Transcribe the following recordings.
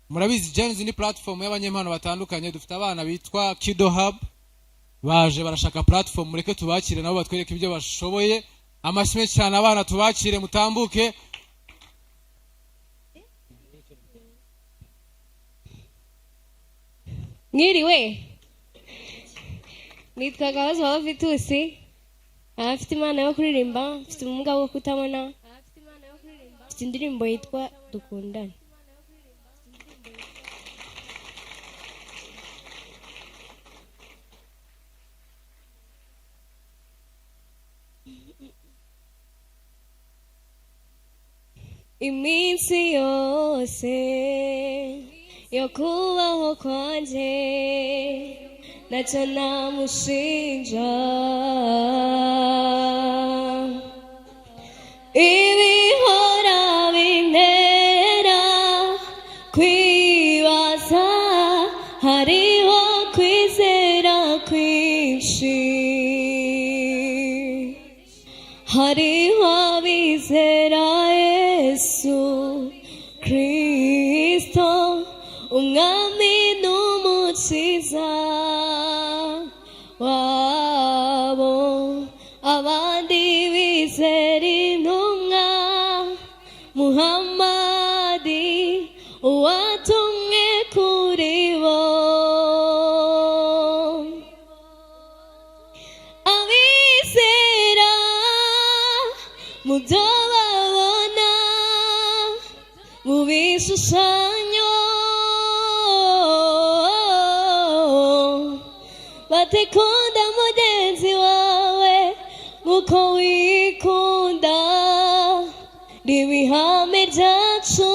Murabizi James ni platform y'abanyempano batandukanye. Dufite abana bitwa Kido Hub baje barashaka platform, mureke tubakire nabo batwereke ibyo bashoboye. Amashimwe cyane abana, tubakire mutambuke. Mwiriwe, nitwa Gahozo wa Vitusi. Afite imana yo kuririmba, afite ubumuga bwo kutabona. Afite indirimbo yitwa Dukundane. Iminsi yose yo kubaho kwanje ntacyo namushinja, ibihora bintera kwibaza, hariho kwizera kwinshi, hariho abizera Yesu Kristo umwami n'umukiza wabo, abandi bizera intumwa Muhammadi uwatumwe kuri bo, abizera mu byo babona mu bishushanyo, batikunda mugenzi wawe nk'uko wikunda, n'ibihame byacu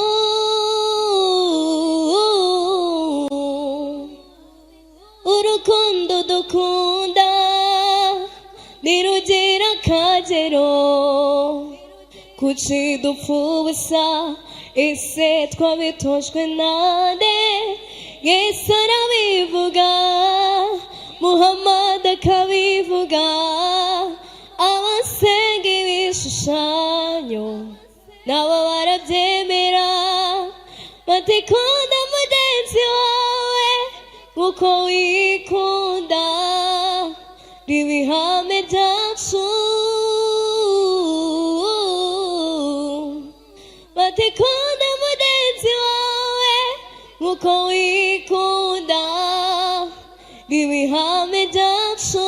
urukundo dukunda nirugira akagero, kuki dupfa ubusa, ese twabitojwe nande? Yesu arabivuga, Muhammad akabivuga, abasenga ibishushanyo nabo barabyemera, batikunda mugenzi wawe nk'uko wikunda, n'ibihame byacu batikunda mugenzi wawe nk'uko wikunda, n'ibihame byacu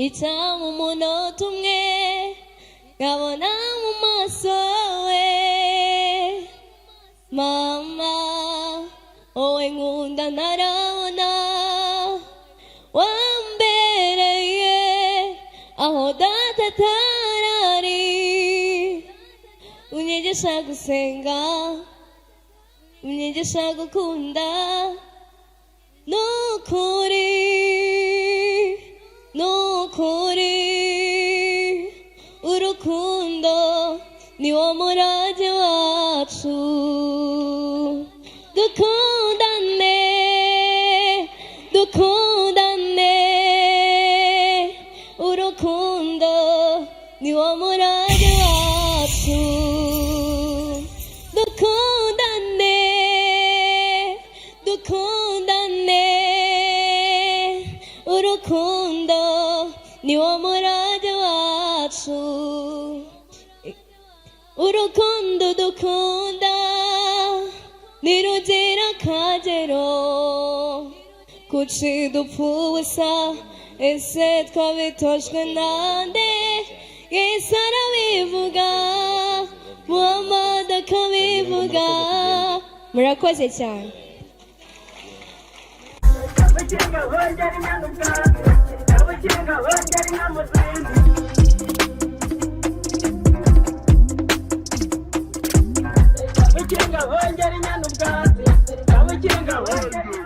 icyamu umunota umwe nkabona mu maso we, mama wowe nkunda ntarabona, wambereye aho data atarari, unyigisha gusenga, unyigisha gukunda, nukuri nukuri urukundo niwo murage wacu, dukundane dukundane, urukundo niwo murage wacu, dukundane dukundane, urukundo niwo murage wacu, urukundo dukunda nirugira akagero, kuki dupfa ubusa, ese twabitojwe nande? Yesu arabivuga, Muhammad akabivuga. Murakoze cyane. Kinga wongera inyana ubwatsi, abo kinga wongera